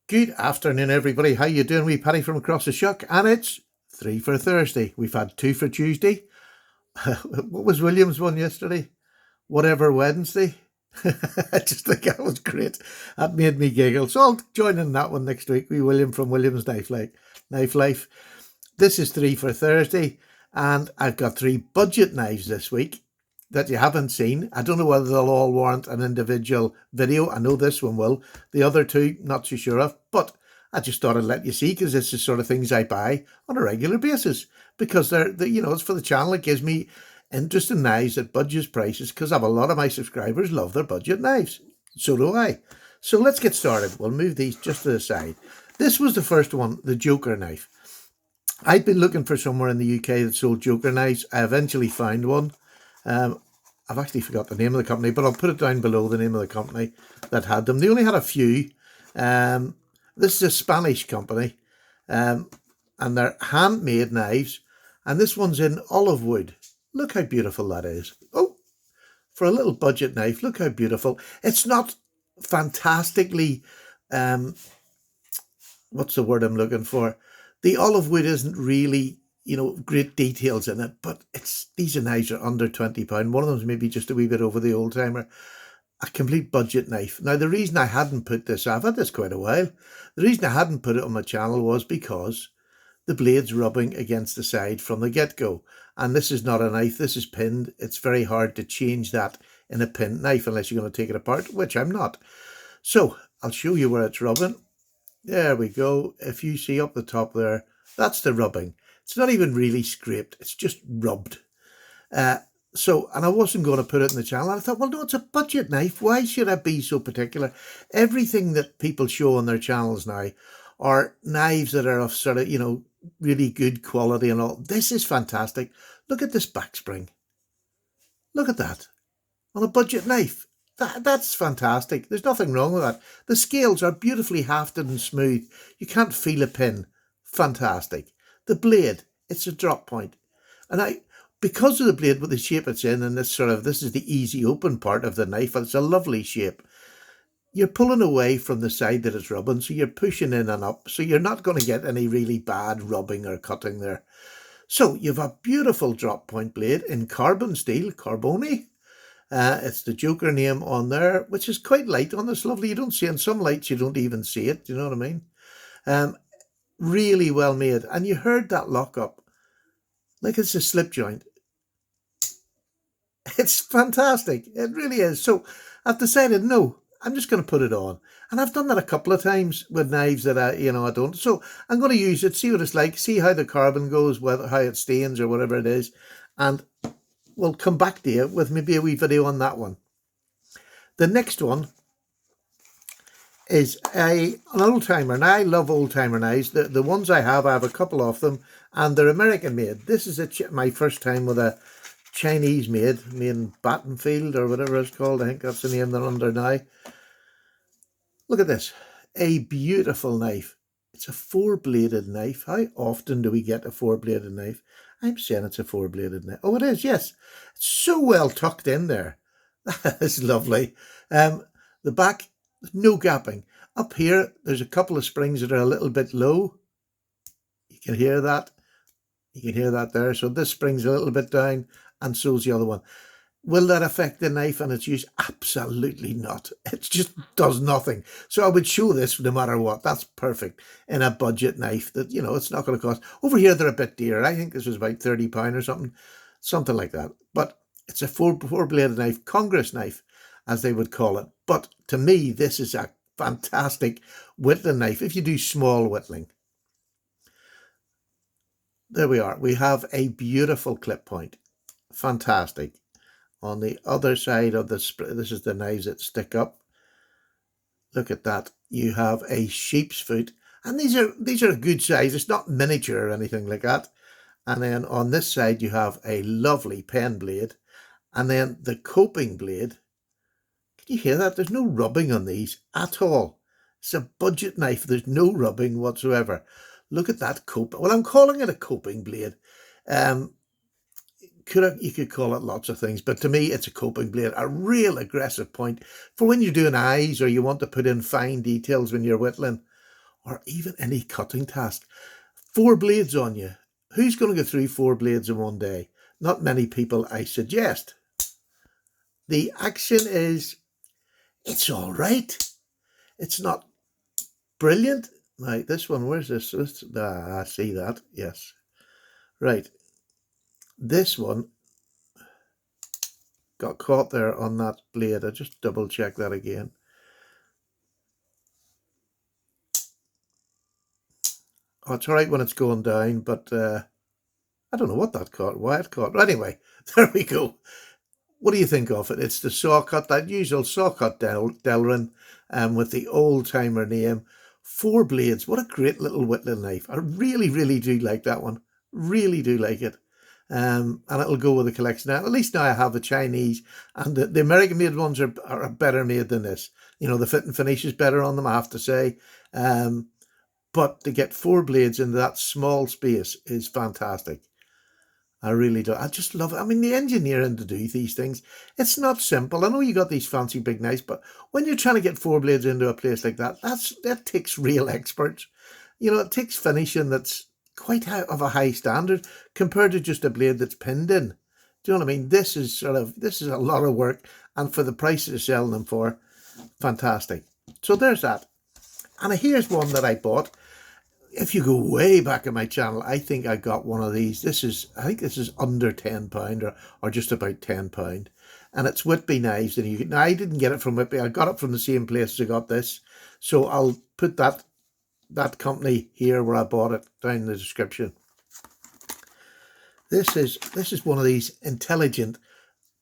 Good afternoon, everybody. How you doing? We Paddy from across the shuck, and it's three for Thursday. We've had two for Tuesday. What was Williams one yesterday? Whatever Wednesday. I just think that was great. That made me giggle. So I'll join in that one next week. We William from Williams Knife Life. This is three for Thursday, and I've got three budget knives this week that you haven't seen. I don't know whether they'll all warrant an individual video. I know this one will. The other two, not too sure of, but I just thought I'd let you see because it's the sort of things I buy on a regular basis because it's for the channel. It gives me interest in knives at budget prices because I have a lot of my subscribers love their budget knives. So do I. So let's get started. We'll move these just to the side. This was the first one, the Joker knife. I'd been looking for somewhere in the UK that sold Joker knives. I eventually found one. I've actually forgot the name of the company, but I'll put it down below the name of the company that had them. They only had a few. This is a Spanish company, and they're handmade knives. And this one's in olive wood. Look how beautiful that is. Oh, for a little budget knife, look how beautiful. It's not fantastically, what's the word I'm looking for? The olive wood isn't really, great details in it, but these knives are under £20. One of them's maybe just a wee bit over the old timer. A complete budget knife. Now, the reason I hadn't put this, I've had this quite a while. The reason I hadn't put it on my channel was because the blade's rubbing against the side from the get-go. And this is not a knife, this is pinned. It's very hard to change that in a pinned knife unless you're going to take it apart, which I'm not. So I'll show you where it's rubbing. There we go. If you see up the top there, that's the rubbing. It's not even really scraped, it's just rubbed. And I wasn't going to put it in the channel. I thought, well, no, it's a budget knife. Why should I be so particular? Everything that people show on their channels now are knives that are of sort of, really good quality and all. This is fantastic. Look at this back spring. Look at that. On a budget knife. That's fantastic. There's nothing wrong with that. The scales are beautifully hafted and smooth. You can't feel a pin. Fantastic. The blade, it's a drop point. And because of the blade with the shape it's in, and this is the easy open part of the knife, and it's a lovely shape. You're pulling away from the side that it's rubbing, so you're pushing in and up, so you're not going to get any really bad rubbing or cutting there. So you've a beautiful drop point blade in carbon steel, Carboni. It's the Joker name on there, which is quite light on this, lovely. You don't see in some lights, you don't even see it. Do you know what I mean? Really well made. And you heard that lock up. Like it's a slip joint. It's fantastic. It really is. So I've decided, no, I'm just going to put it on. And I've done that a couple of times with knives that I don't. So I'm going to use it, see what it's like, see how the carbon goes, how it stains or whatever it is. And we'll come back to you with maybe a wee video on that one. The next one is an old-timer. Now, I love old-timer knives. The ones I have a couple of them, and they're American-made. This is my first time with a Chinese-made, in Battenfield or whatever it's called. I think that's the name they're under now. Look at this. A beautiful knife. It's a four-bladed knife. How often do we get a four-bladed knife? I'm saying it's a four-bladed knife. Oh, it is, yes. It's so well tucked in there. That's lovely. The back, no gapping. Up here, there's a couple of springs that are a little bit low. You can hear that. You can hear that there. So this spring's a little bit down, and so's the other one. Will that affect the knife and its use? Absolutely not. It just does nothing. So I would show this no matter what. That's perfect in a budget knife that, it's not going to cost. Over here, they're a bit dearer. I think this was about £30 or something like that. But it's a four-bladed knife, Congress knife, as they would call it. But to me, this is a fantastic whittling knife if you do small whittling. There we are. We have a beautiful clip point. Fantastic. On the other side of this is the knives that stick up. Look at that. You have a sheep's foot. And these are a good size. It's not miniature or anything like that. And then on this side, you have a lovely pen blade. And then the coping blade. Can you hear that? There's no rubbing on these at all. It's a budget knife. There's no rubbing whatsoever. Look at that coping. Well, I'm calling it a coping blade. You could call it lots of things, but to me, it's a coping blade, a real aggressive point for when you're doing eyes or you want to put in fine details when you're whittling. or even any cutting task. 4 blades on you. Who's going to go through 4 blades in one day? Not many people, I suggest. The action is, it's all right. It's not brilliant. Right, this one, where's this? I see that, yes. Right, this one got caught there on that blade. I just double check that again. Oh, it's all right when it's going down, but I don't know what that caught, why it caught. Anyway, there we go. What do you think of it? It's the saw cut, that usual saw cut Delrin, with the old timer name. 4 blades. What a great little whittling knife. I really, really do like that one. Really do like it. And it'll go with the collection. Now, at least now I have the Chinese, and the American made ones are better made than this. You know, the fit and finish is better on them, I have to say. But to get 4 blades into that small space is fantastic. I really do. I just love it. I mean, the engineering to do these things, it's not simple. I know you got these fancy big knives, but when you're trying to get 4 blades into a place like that, that takes real experts. You know, it takes finishing that's quite of a high standard compared to just a blade that's pinned in. Do you know what I mean? This is a lot of work, and for the price they're selling them for, fantastic. So there's that. And here's one that I bought. If you go way back in my channel, I think I got one of these. I think this is under £10 or just about £10. And it's Whitby knives. And now, I didn't get it from Whitby. I got it from the same place as I got this. So I'll put that company here where I bought it down in the description. This is one of these intelligent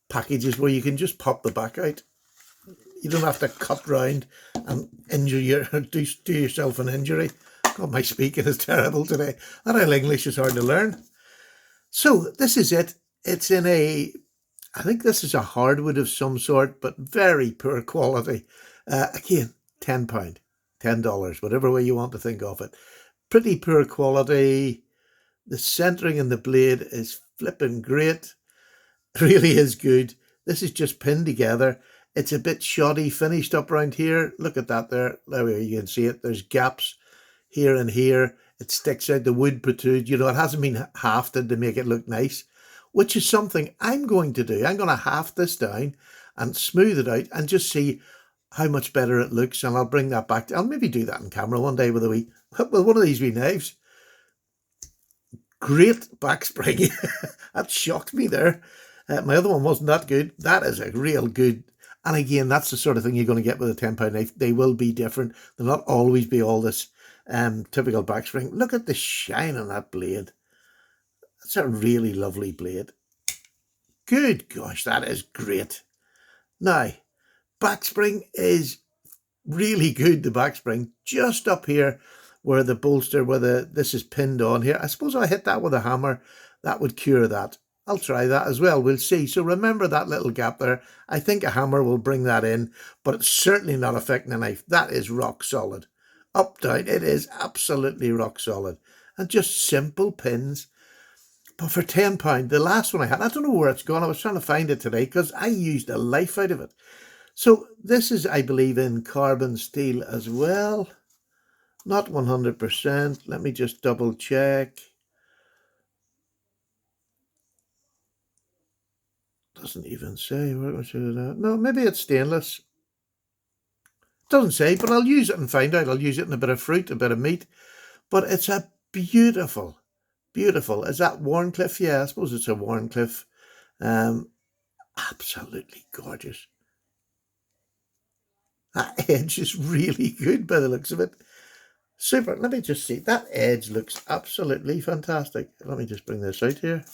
packages where you can just pop the back out. You don't have to cut round and do yourself an injury. God, my speaking is terrible today. That old English is hard to learn. So this is it. It's in I think this is a hardwood of some sort, but very poor quality. Again, £10, $10, whatever way you want to think of it. Pretty poor quality. The centering in the blade is flipping great. It really is good. This is just pinned together. It's a bit shoddy finished up around here. Look at that there. There you can see it. There's gaps here and here. It sticks out, the wood protrudes. You know, it hasn't been hafted to make it look nice, which is something I'm going to do. I'm going to haft this down and smooth it out and just see how much better it looks. And I'll bring that back. I'll maybe do that on camera one day with one of these wee knives. Great back spring. That shocked me there. My other one wasn't that good. That is a real good. And again, that's the sort of thing you're going to get with a £10 knife. They will be different. They'll not always be all this typical back spring. Look at the shine on that blade. That's a really lovely blade. Good gosh, that is great. Now, back spring is really good, the back spring. Just up here where the bolster, this is pinned on here. I suppose I hit that with a hammer. That would cure that. I'll try that as well. We'll see. So remember that little gap there. I think a hammer will bring that in, but it's certainly not affecting a knife. That is rock solid. Up, down, it is absolutely rock solid. And just simple pins. But for £10, the last one I had, I don't know where it's gone. I was trying to find it today because I used a life out of it. So this is, I believe, in carbon steel as well. Not 100%. Let me just double check. Doesn't even say. No, maybe it's stainless. Doesn't say, but I'll use it and find out. I'll use it in a bit of fruit, a bit of meat. But it's a beautiful. Is that Warncliffe? Yeah, I suppose it's a Warncliffe. Absolutely gorgeous. That edge is really good by the looks of it. Super. Let me just see. That edge looks absolutely fantastic. Let me just bring this out here.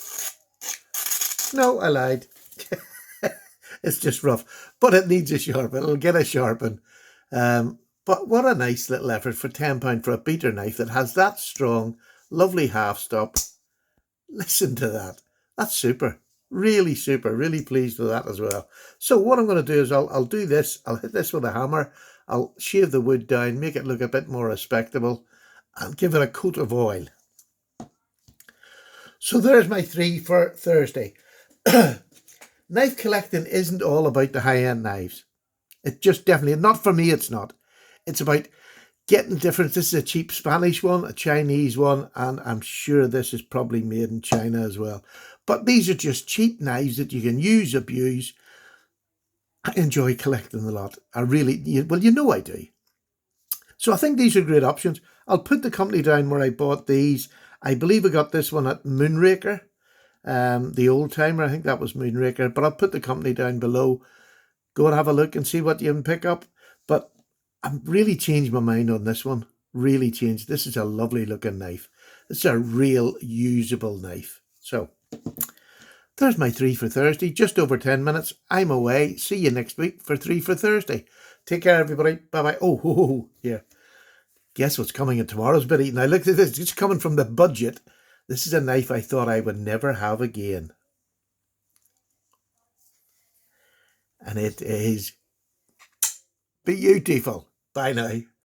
No, I lied. It's just rough, but it needs a sharpen. It'll get a sharpen. But what a nice little effort for £10 for a beater knife that has that strong, lovely half stop. Listen to that. That's super. Really super. Really pleased with that as well. So what I'm going to do is I'll do this. I'll hit this with a hammer. I'll shave the wood down, make it look a bit more respectable, and give it a coat of oil. So there's my 3 for Thursday. Knife collecting isn't all about the high-end knives. It just definitely, not for me, it's not. It's about Getting different. This is a cheap Spanish one, a Chinese one, and I'm sure this is probably made in China as well. But these are just cheap knives that you can use, abuse. I enjoy collecting a lot. I really, well, you know I do. So I think these are great options. I'll put the company down where I bought these. I believe I got this one at Moonraker, the old timer. I think that was Moonraker. But I'll put the company down below. Go and have a look and see what you can pick up. But I've really changed my mind on this one. Really changed. This is a lovely looking knife. This is a real usable knife. So there's my 3 for Thursday. Just over 10 minutes. I'm away. See you next week for 3 for Thursday. Take care, everybody. Bye-bye. Oh, here. Guess what's coming in tomorrow's video? Now look at this. It's coming from the budget. This is a knife I thought I would never have again. And it is beautiful. Bye now.